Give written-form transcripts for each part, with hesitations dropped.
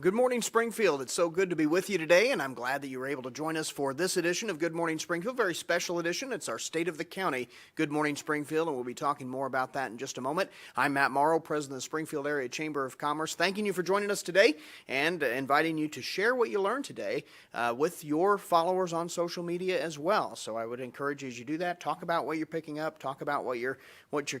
Good morning, Springfield. It's so good to be with you today, and I'm glad that you were able to join us for this edition of Good Morning Springfield, very special edition. It's our State of the County Good Morning Springfield, and we'll be talking more about that in just a moment. I'm Matt Morrow, President of the Springfield Area Chamber of Commerce, thanking you for joining us today and inviting you to share what you learned today with your followers on social media as well. So I would encourage you as you do that, talk about what you're picking up, talk about what you're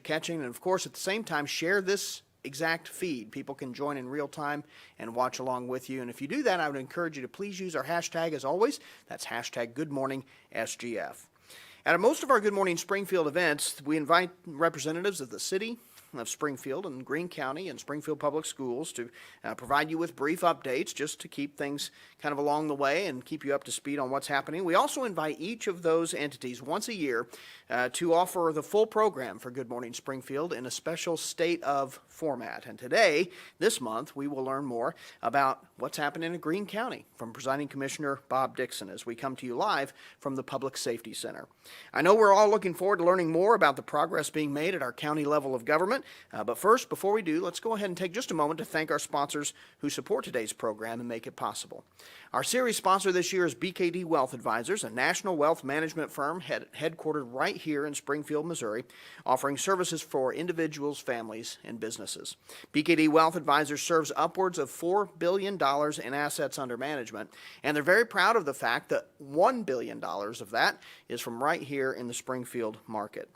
catching, and of course at the same time share this exact feed. People can join in real time and watch along with you. And if you do that, I would encourage you to please use our hashtag as always. That's hashtag GoodMorningSGF. At most of our Good Morning Springfield events, we invite representatives of the city of Springfield and Greene County and Springfield Public Schools to provide you with brief updates just to keep things kind of along the way and keep you up to speed on what's happening. We also invite each of those entities once a year to offer the full program for Good Morning Springfield in a special state of format. And today, this month, we will learn more about what's happening in Greene County from Presiding Commissioner Bob Dixon as we come to you live from the Public Safety Center. I know we're all looking forward to learning more about the progress being made at our county level of government. But first, before we do, let's go ahead and take just a moment to thank our sponsors who support today's program and make it possible. Our series sponsor this year is BKD Wealth Advisors, a national wealth management firm headquartered right here in Springfield, Missouri, offering services for individuals, families, and businesses. BKD Wealth Advisors serves upwards of $4 billion in assets under management, and they're very proud of the fact that $1 billion of that is from right here in the Springfield market.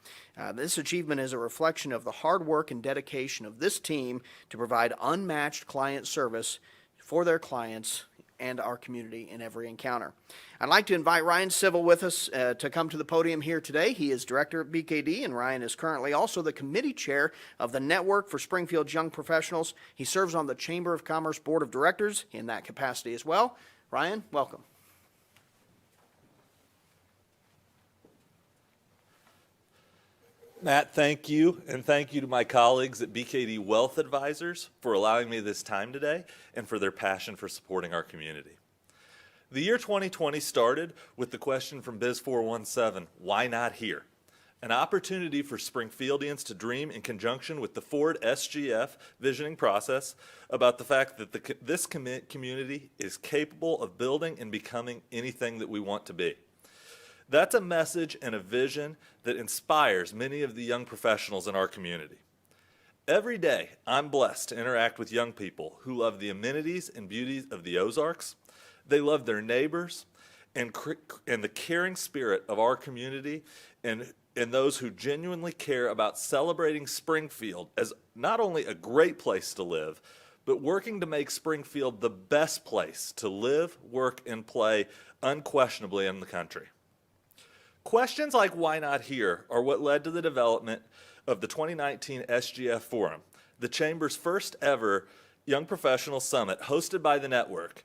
This achievement is a reflection of the hard work and dedication of this team to provide unmatched client service for their clients and our community in every encounter. I'd like to invite Ryan Civil with us to come to the podium here today. He is director at BKD, and Ryan is currently also the committee chair of the Network for Springfield's Young Professionals. He serves on the Chamber of Commerce Board of Directors in that capacity as well. Ryan, welcome. Matt, thank you, and thank you to my colleagues at BKD Wealth Advisors for allowing me this time today and for their passion for supporting our community. The year 2020 started with the question from Biz 417, why not here? An opportunity for Springfieldians to dream in conjunction with the Ford SGF visioning process about the fact that this community is capable of building and becoming anything that we want to be. That's a message and a vision that inspires many of the young professionals in our community. Every day, I'm blessed to interact with young people who love the amenities and beauties of the Ozarks. They love their neighbors and the caring spirit of our community and those who genuinely care about celebrating Springfield as not only a great place to live, but working to make Springfield the best place to live, work, and play unquestionably in the country. Questions like why not here are what led to the development of the 2019 SGF Forum, the Chamber's first ever Young Professional Summit hosted by the network,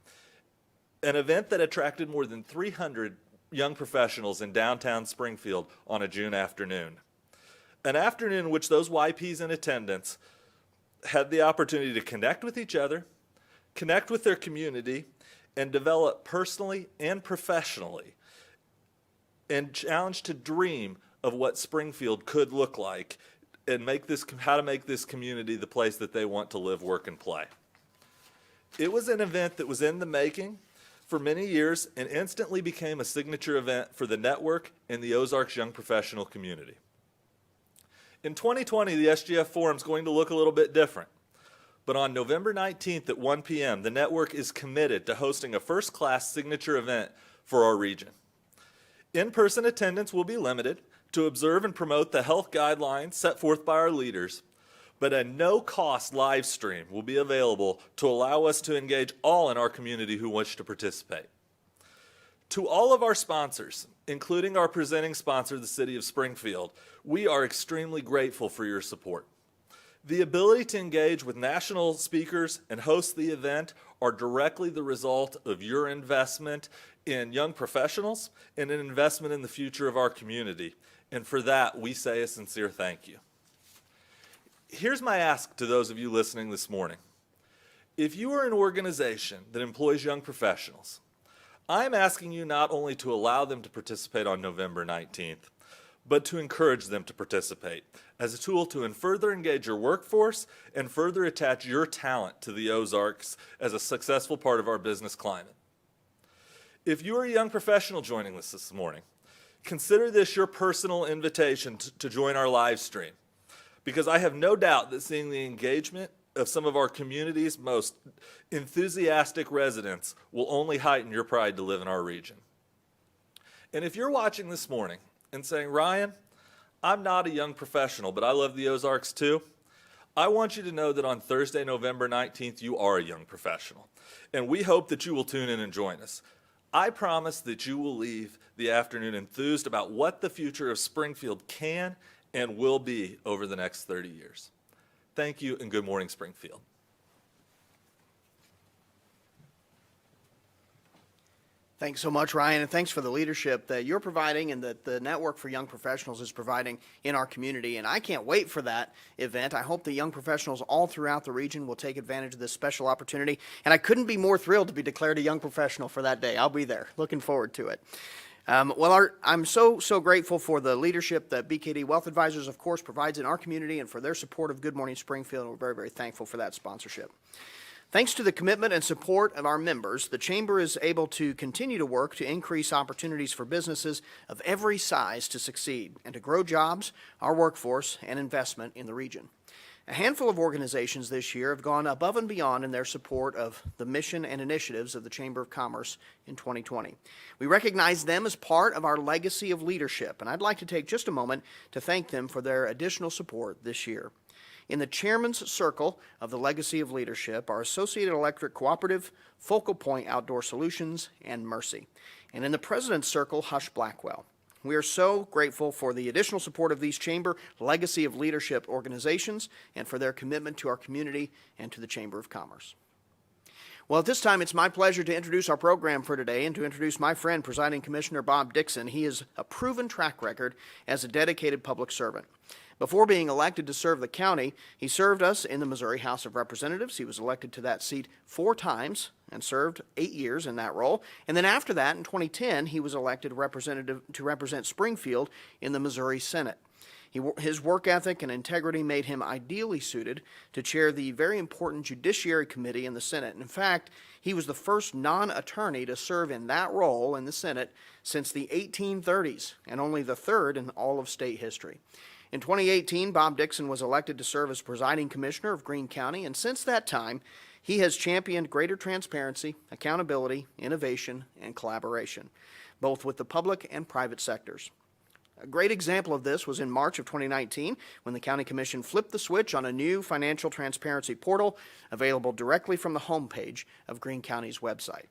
an event that attracted more than 300 young professionals in downtown Springfield on a June afternoon. An afternoon in which those YPs in attendance had the opportunity to connect with each other, connect with their community, and develop personally and professionally and challenged to dream of what Springfield could look like and how to make this community the place that they want to live, work, and play. It was an event that was in the making for many years and instantly became a signature event for the network and the Ozarks young professional community. In 2020, the SGF Forum is going to look a little bit different. But on November 19th at 1 p.m., the network is committed to hosting a first-class signature event for our region. In-person attendance will be limited to observe and promote the health guidelines set forth by our leaders, but a no-cost live stream will be available to allow us to engage all in our community who wish to participate. To all of our sponsors, including our presenting sponsor, the City of Springfield, we are extremely grateful for your support. The ability to engage with national speakers and host the event are directly the result of your investment in young professionals and an investment in the future of our community. And for that, we say a sincere thank you. Here's my ask to those of you listening this morning. If you are an organization that employs young professionals, I'm asking you not only to allow them to participate on November 19th, but to encourage them to participate as a tool to further engage your workforce and further attach your talent to the Ozarks as a successful part of our business climate. If you are a young professional joining us this morning, consider this your personal invitation to join our live stream, because I have no doubt that seeing the engagement of some of our community's most enthusiastic residents will only heighten your pride to live in our region. And if you're watching this morning and saying, Ryan, I'm not a young professional, but I love the Ozarks too, I want you to know that on Thursday, November 19th, you are a young professional. And we hope that you will tune in and join us. I promise that you will leave the afternoon enthused about what the future of Springfield can and will be over the next 30 years. Thank you, and good morning, Springfield. Thanks so much, Ryan, and thanks for the leadership that you're providing and that the Network for Young Professionals is providing in our community. And I can't wait for that event. I hope the young professionals all throughout the region will take advantage of this special opportunity. And I couldn't be more thrilled to be declared a young professional for that day. I'll be there. Looking forward to it. I'm so grateful for the leadership that BKD Wealth Advisors, of course, provides in our community and for their support of Good Morning Springfield. We're very, very thankful for that sponsorship. Thanks to the commitment and support of our members, the Chamber is able to continue to work to increase opportunities for businesses of every size to succeed and to grow jobs, our workforce, and investment in the region. A handful of organizations this year have gone above and beyond in their support of the mission and initiatives of the Chamber of Commerce in 2020. We recognize them as part of our legacy of leadership, and I'd like to take just a moment to thank them for their additional support this year. In the Chairman's Circle of the Legacy of Leadership are Associated Electric Cooperative, Focal Point Outdoor Solutions, and Mercy. And in the President's Circle, Hush Blackwell. We are so grateful for the additional support of these Chamber Legacy of Leadership organizations and for their commitment to our community and to the Chamber of Commerce. Well, at this time, it's my pleasure to introduce our program for today and to introduce my friend, Presiding Commissioner Bob Dixon. He has a proven track record as a dedicated public servant. Before being elected to serve the county, he served us in the Missouri House of Representatives. He was elected to that seat 4 times and served 8 years in that role. And then after that, in 2010, he was elected to represent Springfield in the Missouri Senate. His work ethic and integrity made him ideally suited to chair the very important Judiciary Committee in the Senate. And in fact, he was the first non-attorney to serve in that role in the Senate since the 1830s, and only the third in all of state history. In 2018, Bob Dixon was elected to serve as Presiding Commissioner of Greene County, and since that time, he has championed greater transparency, accountability, innovation, and collaboration, both with the public and private sectors. A great example of this was in March of 2019 when the County Commission flipped the switch on a new financial transparency portal available directly from the homepage of Greene County's website.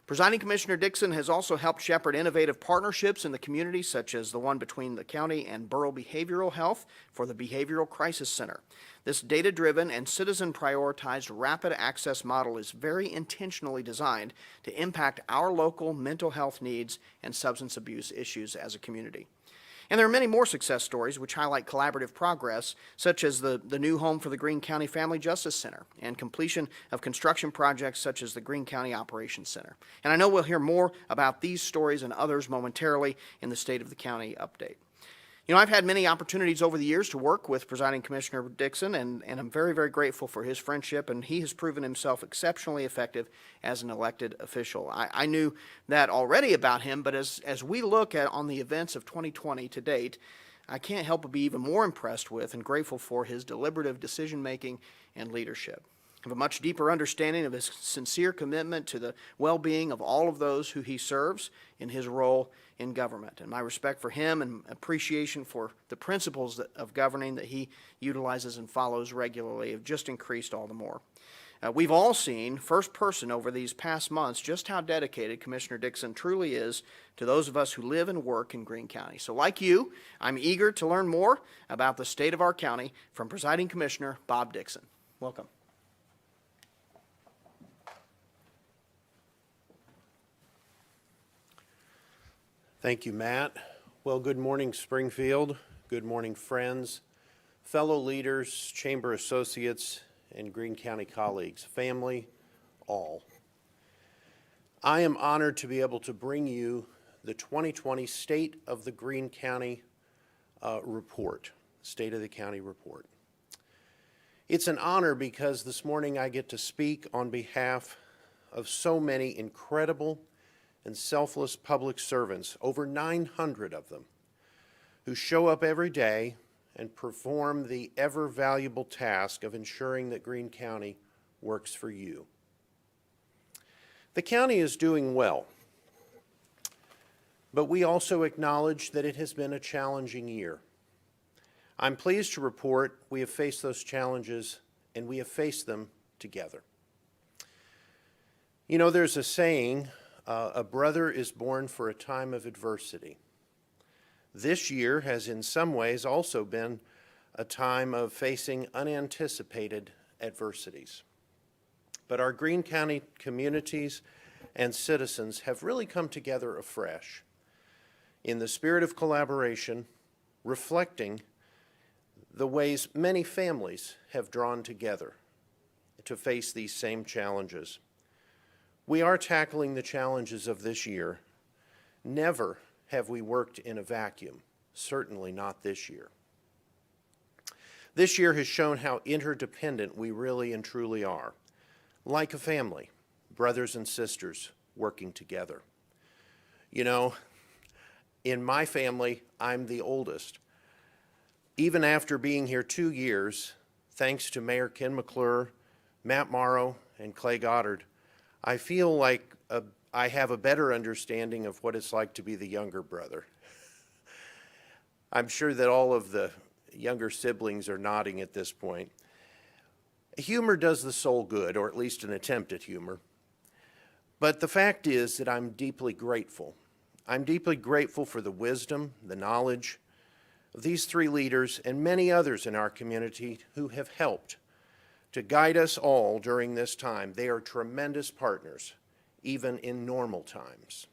Presiding Commissioner Dixon has also helped shepherd innovative partnerships in the community, such as the one between the county and Borough Behavioral Health for the Behavioral Crisis Center. This data-driven and citizen-prioritized rapid access model is very intentionally designed to impact our local mental health needs and substance abuse issues as a community. And there are many more success stories which highlight collaborative progress, such as the new home for the Greene County Family Justice Center and completion of construction projects such as the Greene County Operations Center. And I know we'll hear more about these stories and others momentarily in the State of the County update. You know, I've had many opportunities over the years to work with Presiding Commissioner Dixon, and I'm very, very grateful for his friendship, and he has proven himself exceptionally effective as an elected official. I knew that already about him, but as we look on the events of 2020 to date, I can't help but be even more impressed with and grateful for his deliberative decision-making and leadership. I have a much deeper understanding of his sincere commitment to the well-being of all of those who he serves in his role in government. And my respect for him and appreciation for the principles of governing that he utilizes and follows regularly have just increased all the more. We've all seen first person over these past months just how dedicated Commissioner Dixon truly is to those of us who live and work in Greene County. So like you, I'm eager to learn more about the state of our county from Presiding Commissioner Bob Dixon. Welcome. Thank you, Matt. Well, good morning, Springfield. Good morning, friends, fellow leaders, chamber associates, and Greene County colleagues, family, all. I am honored to be able to bring you the 2020 State of the Greene County report, State of the County report. It's an honor because this morning I get to speak on behalf of so many incredible and selfless public servants, over 900 of them, who show up every day and perform the ever valuable task of ensuring that Greene County works for you. The county is doing well, but we also acknowledge that it has been a challenging year. I'm pleased to report we have faced those challenges, and we have faced them together. You know, there's a saying, a brother is born for a time of adversity. This year has in some ways also been a time of facing unanticipated adversities. But our Greene County communities and citizens have really come together afresh in the spirit of collaboration, reflecting the ways many families have drawn together to face these same challenges. We are tackling the challenges of this year. Never have we worked in a vacuum, certainly not this year. This year has shown how interdependent we really and truly are, like a family, brothers and sisters working together. You know, in my family, I'm the oldest. Even after being here 2 years, thanks to Mayor Ken McClure, Matt Morrow, and Clay Goddard, I feel like I have a better understanding of what it's like to be the younger brother. I'm sure that all of the younger siblings are nodding at this point. Humor does the soul good, or at least an attempt at humor. But the fact is that I'm deeply grateful. I'm deeply grateful for the wisdom, the knowledge of these three leaders and many others in our community who have helped to guide us all during this time. They are tremendous partners, even in normal times.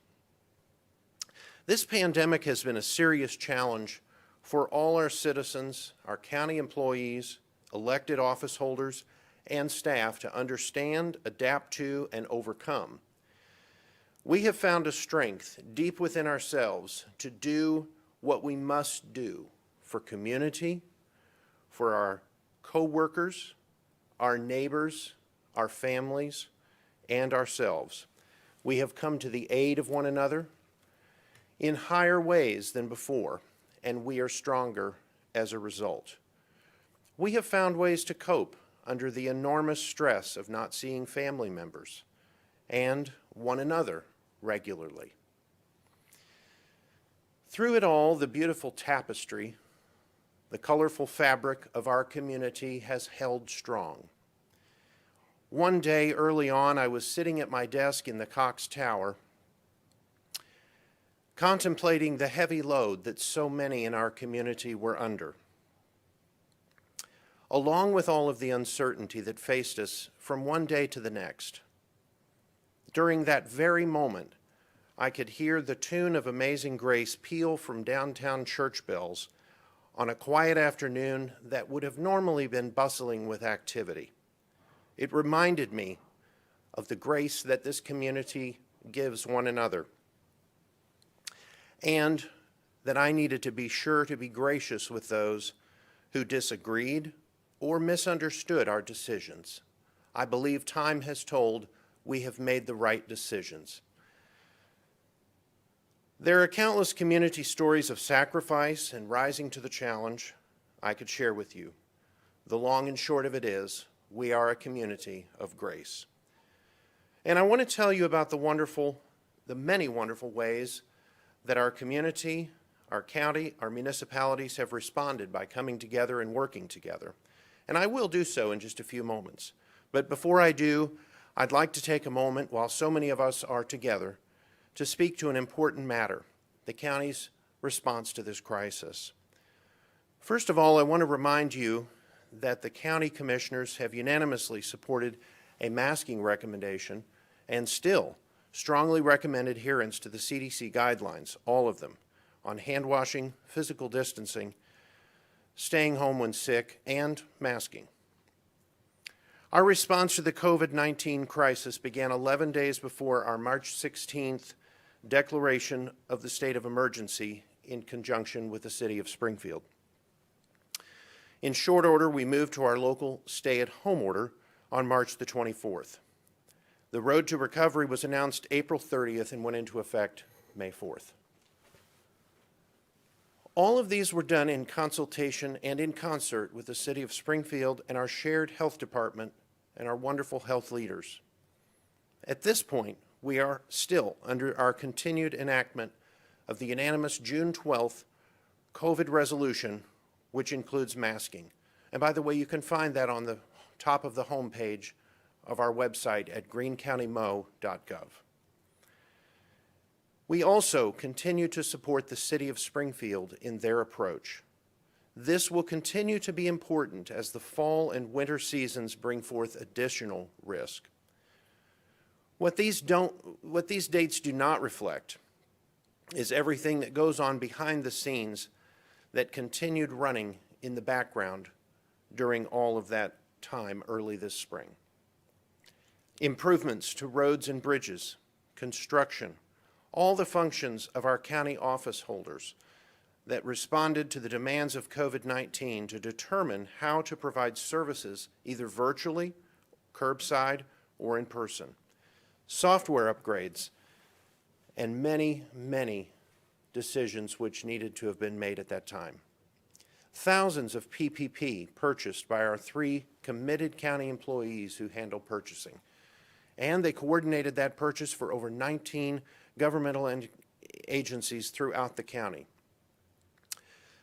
This pandemic has been a serious challenge for all our citizens, our county employees, elected office holders, and staff to understand, adapt to, and overcome. We have found a strength deep within ourselves to do what we must do for community, for our co-workers, our neighbors, our families, and ourselves. We have come to the aid of one another in higher ways than before, and we are stronger as a result. We have found ways to cope under the enormous stress of not seeing family members and one another regularly. Through it all, the beautiful tapestry, the colorful fabric of our community has held strong. One day early on, I was sitting at my desk in the Cox Tower, contemplating the heavy load that so many in our community were under, along with all of the uncertainty that faced us from one day to the next. During that very moment, I could hear the tune of Amazing Grace peal from downtown church bells on a quiet afternoon that would have normally been bustling with activity. It reminded me of the grace that this community gives one another, and that I needed to be sure to be gracious with those who disagreed or misunderstood our decisions. I believe time has told we have made the right decisions. There are countless community stories of sacrifice and rising to the challenge I could share with you. The long and short of it is, we are a community of grace. And I want to tell you about the many wonderful ways that our community, our county, our municipalities have responded by coming together and working together. And I will do so in just a few moments. But before I do, I'd like to take a moment while so many of us are together to speak to an important matter, the county's response to this crisis. First of all, I want to remind you that the county commissioners have unanimously supported a masking recommendation and still strongly recommend adherence to the CDC guidelines, all of them, on hand washing, physical distancing, staying home when sick, and masking. Our response to the COVID-19 crisis began 11 days before our March 16th declaration of the state of emergency in conjunction with the city of Springfield. In short order, we moved to our local stay-at-home order on March the 24th. The road to recovery was announced April 30th and went into effect May 4th. All of these were done in consultation and in concert with the city of Springfield and our shared health department and our wonderful health leaders. At this point, we are still under our continued enactment of the unanimous June 12th COVID resolution, which includes masking. And by the way, you can find that on the top of the homepage of our website at greenecountymo.gov. We also continue to support the city of Springfield in their approach. This will continue to be important as the fall and winter seasons bring forth additional risk. What these dates do not reflect is everything that goes on behind the scenes that continued running in the background during all of that time early this spring. Improvements to roads and bridges, construction, all the functions of our county office holders that responded to the demands of COVID-19 to determine how to provide services either virtually, curbside, or in person. Software upgrades, and many, many decisions which needed to have been made at that time. Thousands of PPP purchased by our 3 committed county employees who handle purchasing. And they coordinated that purchase for over 19 governmental agencies throughout the county.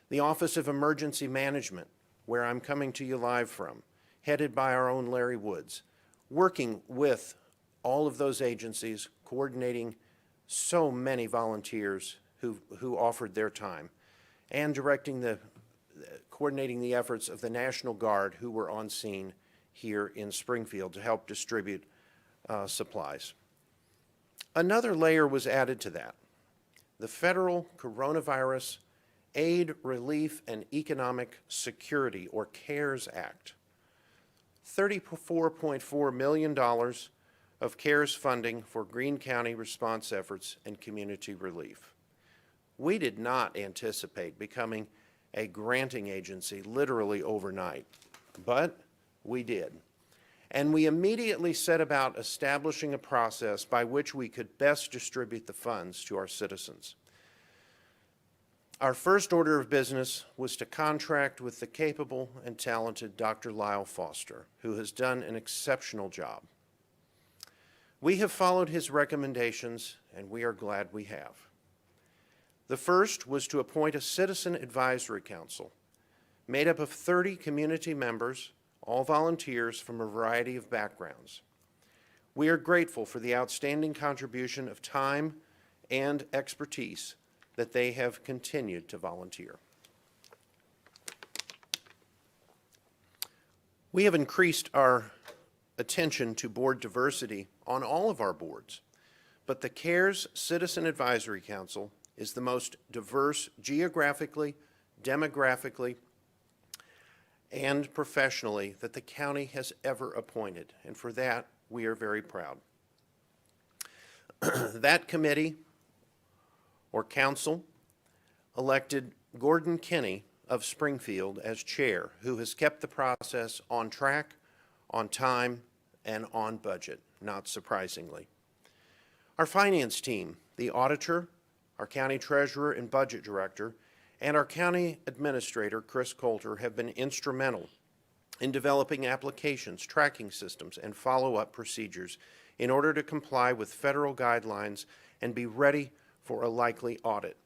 The Office of Emergency Management, where I'm coming to you live from, headed by our own Larry Woods, working with all of those agencies, coordinating so many volunteers who offered their time, and coordinating the efforts of the National Guard who were on scene here in Springfield to help distribute supplies. Another layer was added to that. The Federal Coronavirus Aid, Relief, and Economic Security, or CARES Act. $34.4 million of CARES funding for Greene County response efforts and community relief. We did not anticipate becoming a granting agency literally overnight, but we did. And we immediately set about establishing a process by which we could best distribute the funds to our citizens. Our first order of business was to contract with the capable and talented Dr. Lyle Foster, who has done an exceptional job. We have followed his recommendations, and we are glad we have. The first was to appoint a Citizen Advisory Council made up of 30 community members, all volunteers from a variety of backgrounds. We are grateful for the outstanding contribution of time and expertise that they have continued to volunteer. We have increased our attention to board diversity on all of our boards, but the CARES Citizen Advisory Council is the most diverse geographically, demographically, and professionally that the county has ever appointed, and for that we are very proud. That committee or council elected Gordon Kinney of Springfield as chair, who has kept the process on track, on time, and on budget, not surprisingly. Our finance team, the auditor, our county treasurer and budget director, and our county administrator, Chris Coulter, have been instrumental in developing applications, tracking systems, and follow-up procedures in order to comply with federal guidelines and be ready for a likely audit.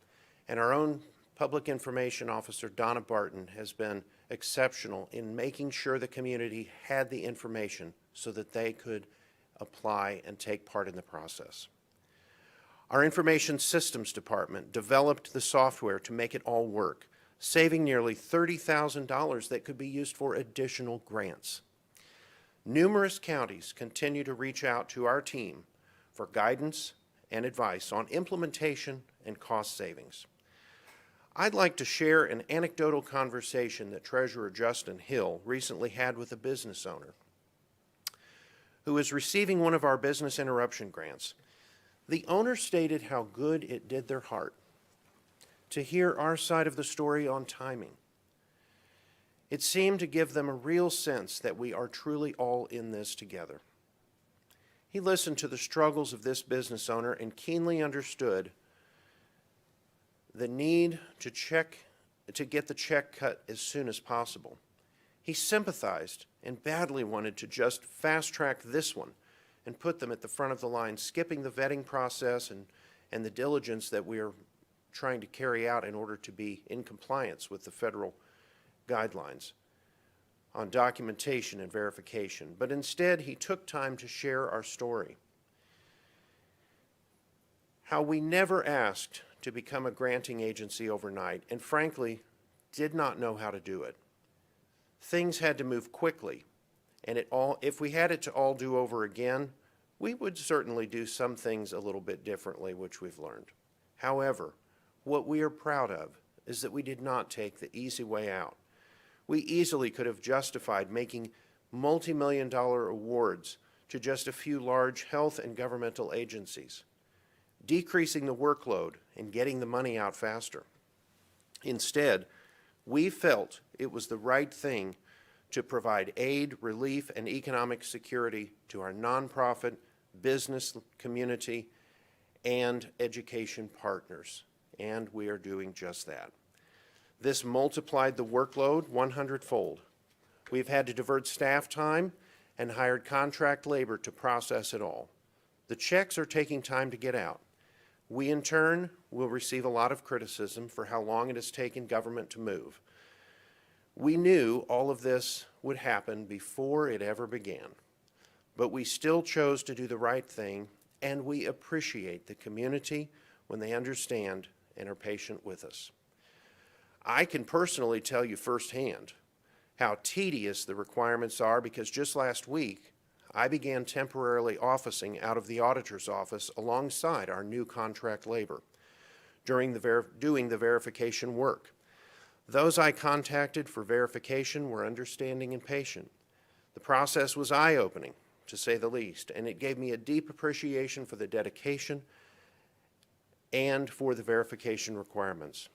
And our own public information officer, Donna Barton, has been exceptional in making sure the community had the information so that they could apply and take part in the process. Our Information Systems Department developed the software to make it all work, saving nearly $30,000 that could be used for additional grants. Numerous counties continue to reach out to our team for guidance and advice on implementation and cost savings. I'd like to share an anecdotal conversation that Treasurer Justin Hill recently had with a business owner who is receiving one of our business interruption grants. The owner stated how good it did their heart to hear our side of the story on timing. It seemed to give them a real sense that we are truly all in this together. He listened to the struggles of this business owner and keenly understood the need to get the check cut as soon as possible. He sympathized and badly wanted to just fast-track this one and put them at the front of the line, skipping the vetting process and the diligence that we are trying to carry out in order to be in compliance with the federal guidelines on documentation and verification. But instead, he took time to share our story. How we never asked to become a granting agency overnight, and frankly, did not know how to do it. Things had to move quickly, and if we had it to all do over again, we would certainly do some things a little bit differently, which we've learned. However, what we are proud of is that we did not take the easy way out. We easily could have justified making multi-million-dollar awards to just a few large health and governmental agencies, decreasing the workload and getting the money out faster. Instead, we felt it was the right thing to provide aid, relief, and economic security to our nonprofit, business community, and education partners, and we are doing just that. This multiplied the workload 100-fold. We've had to divert staff time and hired contract labor to process it all. The checks are taking time to get out. We, in turn, will receive a lot of criticism for how long it has taken government to move. We knew all of this would happen before it ever began, but we still chose to do the right thing, and we appreciate the community when they understand and are patient with us. I can personally tell you firsthand how tedious the requirements are, because just last week, I began temporarily officing out of the auditor's office alongside our new contract labor doing the verification work. Those I contacted for verification were understanding and patient. The process was eye-opening, to say the least, and it gave me a deep appreciation for the dedication and for the verification requirements.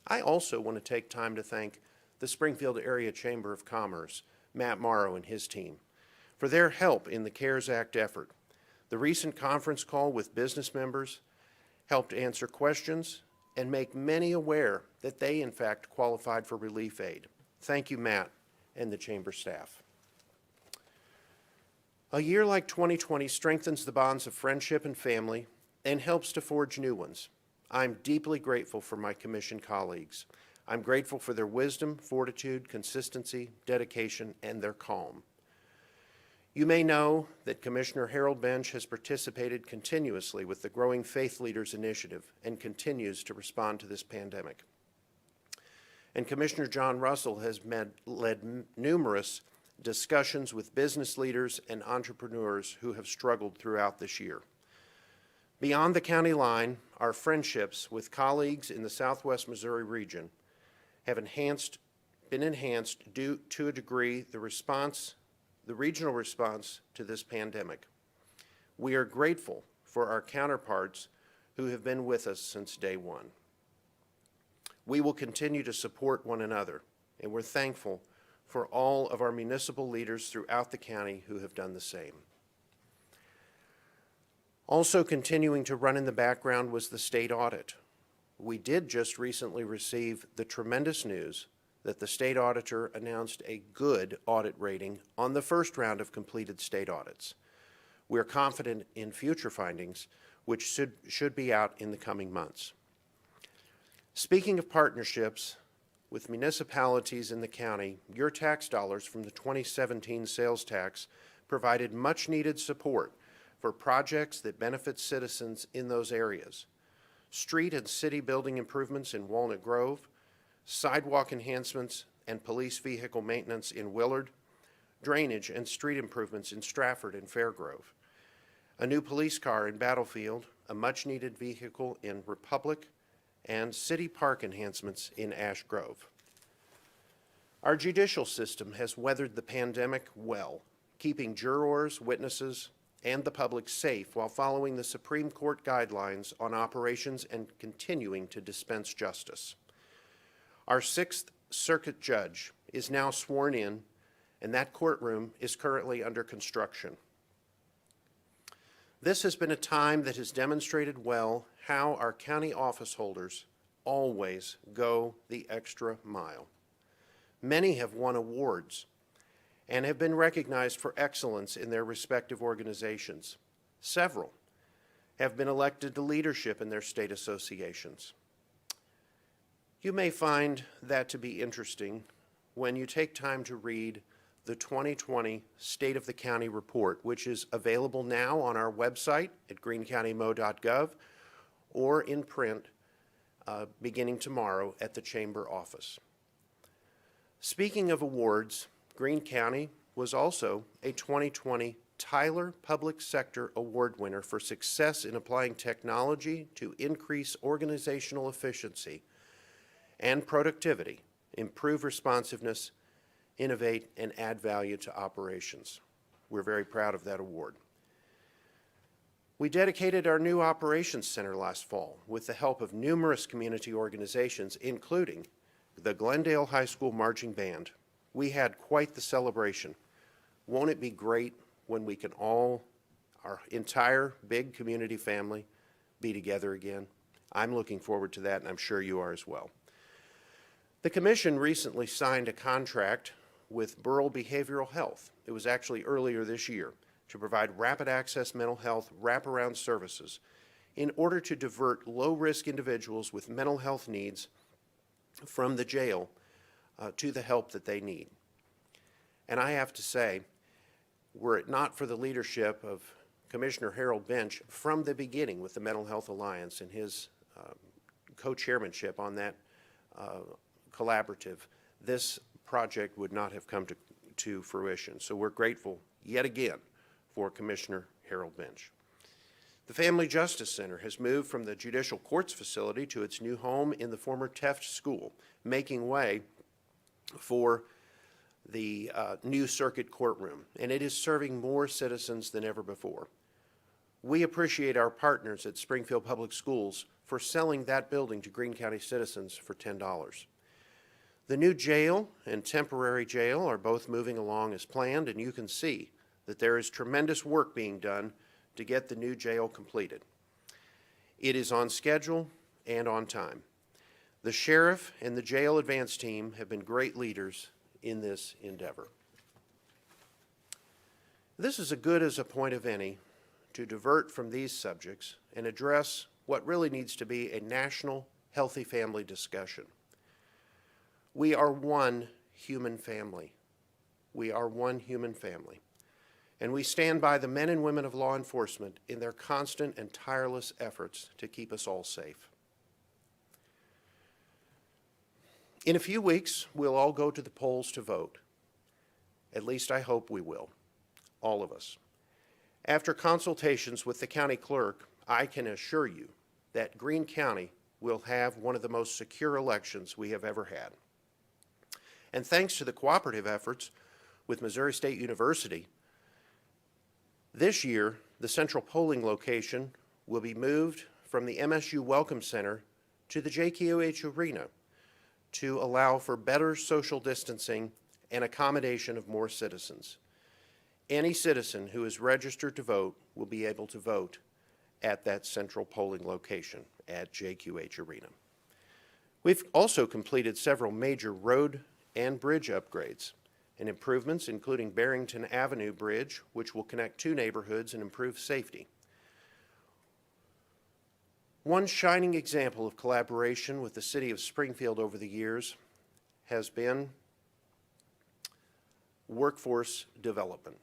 I also want to take time to thank the Springfield Area Chamber of Commerce, Matt Morrow and his team, for their help in the CARES Act effort. The recent conference call with business members helped answer questions and make many aware that they, in fact, qualified for relief aid. Thank you, Matt, and the Chamber staff. A year like 2020 strengthens the bonds of friendship and family and helps to forge new ones. I'm deeply grateful for my Commission colleagues. I'm grateful for their wisdom, fortitude, consistency, dedication, and their calm. You may know that Commissioner Harold Bench has participated continuously with the Growing Faith Leaders Initiative and continues to respond to this pandemic. And Commissioner John Russell has led numerous discussions with business leaders and entrepreneurs who have struggled throughout this year. Beyond the county line, our friendships with colleagues in the Southwest Missouri region have been enhanced due to a degree the regional response to this pandemic. We are grateful for our counterparts who have been with us since day one. We will continue to support one another, and we're thankful for all of our municipal leaders throughout the county who have done the same. Also continuing to run in the background was the state audit. We did just recently receive the tremendous news that the state auditor announced a good audit rating on the first round of completed state audits. We're confident in future findings, which should be out in the coming months. Speaking of partnerships with municipalities in the county, your tax dollars from the 2017 sales tax provided much needed support for projects that benefit citizens in those areas. Street and city building improvements in Walnut Grove, sidewalk enhancements and police vehicle maintenance in Willard, drainage and street improvements in Stratford and Fairgrove, a new police car in Battlefield, a much-needed vehicle in Republic, and city park enhancements in Ash Grove. Our judicial system has weathered the pandemic well, keeping jurors, witnesses, and the public safe while following the Supreme Court guidelines on operations and continuing to dispense justice. Our Sixth Circuit Judge is now sworn in, and that courtroom is currently under construction. This has been a time that has demonstrated well how our county office holders always go the extra mile. Many have won awards and have been recognized for excellence in their respective organizations. Several have been elected to leadership in their state associations. You may find that to be interesting when you take time to read the 2020 State of the County Report, which is available now on our website at greenecountymo.gov or in print beginning tomorrow at the Chamber office. Speaking of awards, Greene County was also a 2020 Tyler Public Sector Award winner for success in applying technology to increase organizational efficiency and productivity, improve responsiveness, innovate, and add value to operations. We're very proud of that award. We dedicated our new operations center last fall with the help of numerous community organizations, including the Glendale High School Marching Band. We had quite the celebration. Won't it be great when we can all, our entire big community family, be together again? I'm looking forward to that, and I'm sure you are as well. The Commission recently signed a contract with Burrell Behavioral Health. It was actually earlier this year to provide rapid access mental health wraparound services in order to divert low-risk individuals with mental health needs from the jail to the help that they need. And I have to say, were it not for the leadership of Commissioner Harold Bench from the beginning with the Mental Health Alliance and his co-chairmanship on that collaborative, this project would not have come to fruition. So we're grateful yet again for Commissioner Harold Bench. The Family Justice Center has moved from the Judicial Courts facility to its new home in the former Teft School, making way for the new circuit courtroom, and it is serving more citizens than ever before. We appreciate our partners at Springfield Public Schools for selling that building to Greene County citizens for $10. The new jail and temporary jail are both moving along as planned, and you can see that there is tremendous work being done to get the new jail completed. It is on schedule and on time. The sheriff and the jail advance team have been great leaders in this endeavor. This is as good as a point of any to divert from these subjects and address what really needs to be a national healthy family discussion. We are one human family. We are one human family. And we stand by the men and women of law enforcement in their constant and tireless efforts to keep us all safe. In a few weeks, we'll all go to the polls to vote. At least I hope we will, all of us. After consultations with the county clerk, I can assure you that Greene County will have one of the most secure elections we have ever had. And thanks to the cooperative efforts with Missouri State University, this year, the central polling location will be moved from the MSU Welcome Center to the JQH Arena to allow for better social distancing and accommodation of more citizens. Any citizen who is registered to vote will be able to vote at that central polling location at JQH Arena. We've also completed several major road and bridge upgrades and improvements, including Barrington Avenue Bridge, which will connect two neighborhoods and improve safety. One shining example of collaboration with the city of Springfield over the years has been workforce development.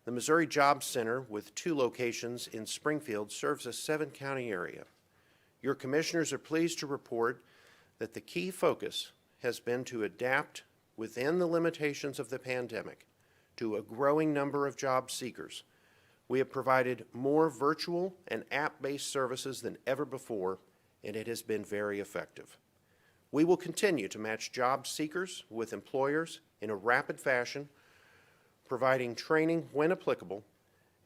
The Missouri Jobs Center, with 2 locations in Springfield, serves a 7-county area. Your commissioners are pleased to report that the key focus has been to adapt within the limitations of the pandemic to a growing number of job seekers. We have provided more virtual and app-based services than ever before, and it has been very effective. We will continue to match job seekers with employers in a rapid fashion, providing training when applicable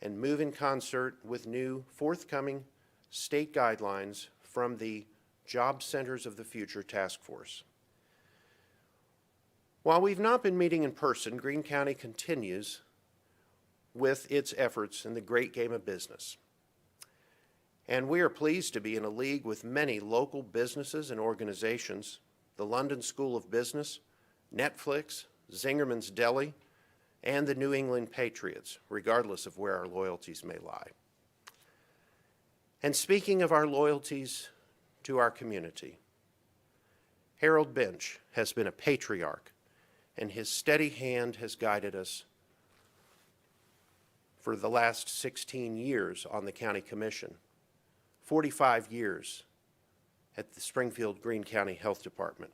and move in concert with new forthcoming state guidelines from the Job Centers of the Future Task Force. While we've not been meeting in person, Greene County continues with its efforts in the great game of business. And we are pleased to be in a league with many local businesses and organizations, the London School of Business, Netflix, Zingerman's Deli, and the New England Patriots, regardless of where our loyalties may lie. And speaking of our loyalties to our community, Harold Bench has been a patriarch, and his steady hand has guided us for the last 16 years on the County Commission, 45 years at the Springfield Greene County Health Department.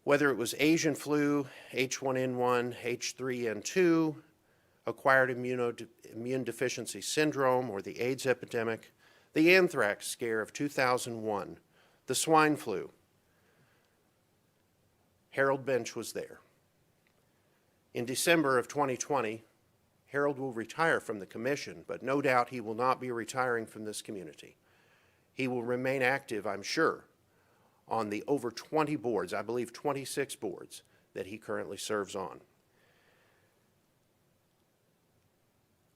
Whether it was Asian flu, H1N1, H3N2, acquired immune deficiency syndrome, or the AIDS epidemic, the anthrax scare of 2001, the swine flu, Harold Bench was there. In December of 2020, Harold will retire from the commission, but no doubt he will not be retiring from this community. He will remain active, I'm sure, on the over 20 boards, I believe 26 boards, that he currently serves on.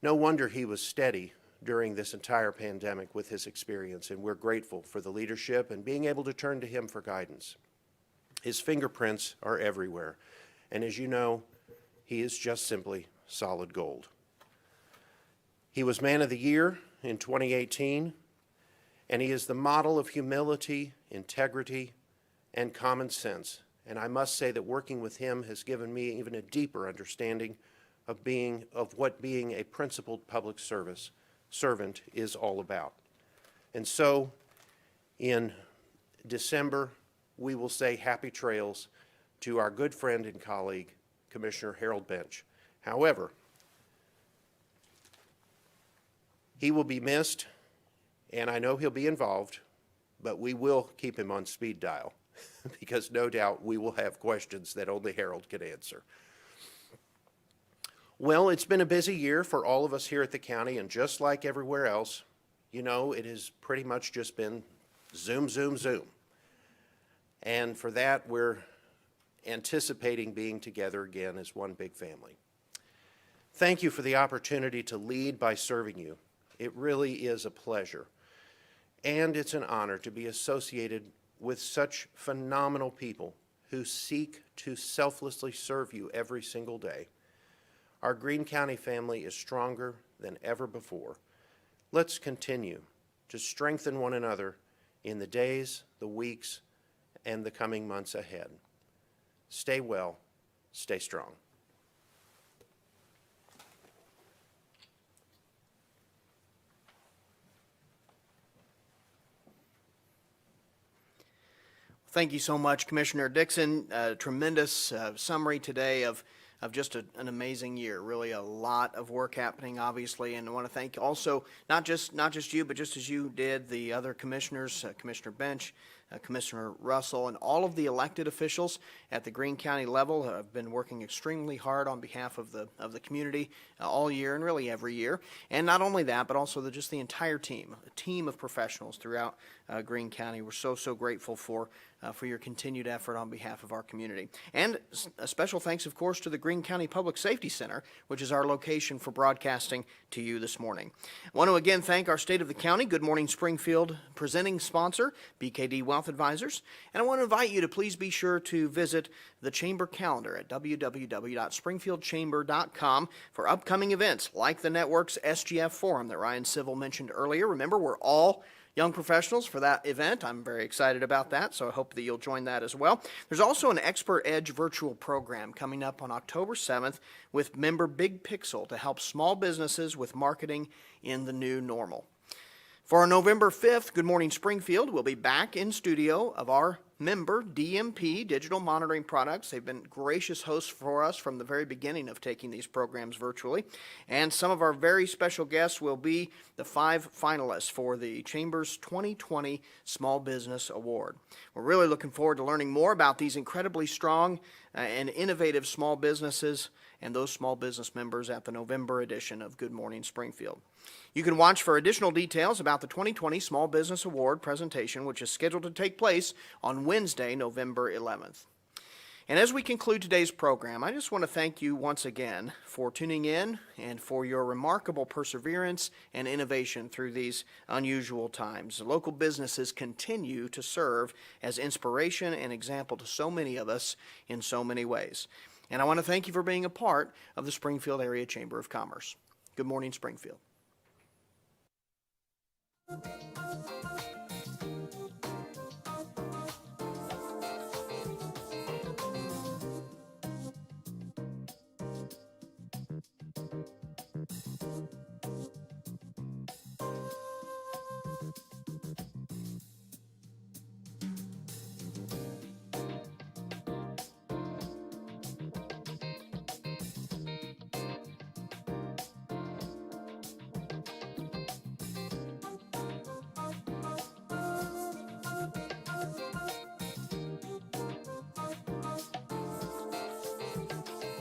No wonder he was steady during this entire pandemic with his experience, and we're grateful for the leadership and being able to turn to him for guidance. His fingerprints are everywhere, and as you know, he is just simply solid gold. He was Man of the Year in 2018, and he is the model of humility, integrity, and common sense. And I must say that working with him has given me even a deeper understanding of what being a principled public servant is all about. And so, in December, we will say happy trails to our good friend and colleague, Commissioner Harold Bench. However, he will be missed, and I know he'll be involved, but we will keep him on speed dial because no doubt we will have questions that only Harold can answer. Well, it's been a busy year for all of us here at the county, and just like everywhere else, you know, it has pretty much just been Zoom, Zoom, Zoom. And for that, we're anticipating being together again as one big family. Thank you for the opportunity to lead by serving you. It really is a pleasure. And it's an honor to be associated with such phenomenal people who seek to selflessly serve you every single day. Our Greene County family is stronger than ever before. Let's continue to strengthen one another in the days, the weeks, and the coming months ahead. Stay well, stay strong. Thank you so much, Commissioner Dixon. Tremendous summary today of just an amazing year. Really a lot of work happening, obviously, and I want to thank also not just you, but just as you did, the other commissioners, Commissioner Bench, Commissioner Russell, and all of the elected officials at the Greene County level have been working extremely hard on behalf of the community all year and really every year. And not only that, but also just the entire team, a team of professionals throughout Greene County. We're so grateful for your continued effort on behalf of our community. And a special thanks, of course, to the Greene County Public Safety Center, which is our location for broadcasting to you this morning. I want to again thank our State of the County Good Morning Springfield presenting sponsor, BKD Wealth Advisors. And I want to invite you to please be sure to visit the Chamber calendar at www.springfieldchamber.com for upcoming events like the network's SGF Forum that Ryan Civil mentioned earlier. Remember, we're all young professionals for that event. I'm very excited about that, so I hope that you'll join that as well. There's also an Expert Edge virtual program coming up on October 7th with member Big Pixel to help small businesses with marketing in the new normal. For our November 5th Good Morning Springfield, we'll be back in studio of our member DMP, Digital Monitoring Products. They've been gracious hosts for us from the very beginning of taking these programs virtually. And some of our very special guests will be the 5 finalists for the Chamber's 2020 Small Business Award. We're really looking forward to learning more about these incredibly strong and innovative small businesses and those small business members at the November edition of Good Morning Springfield. You can watch for additional details about the 2020 Small Business Award presentation, which is scheduled to take place on Wednesday, November 11th. And as we conclude today's program, I just want to thank you once again for tuning in and for your remarkable perseverance and innovation through these unusual times. Local businesses continue to serve as inspiration and example to so many of us in so many ways. And I want to thank you for being a part of the Springfield Area Chamber of Commerce. Good morning, Springfield.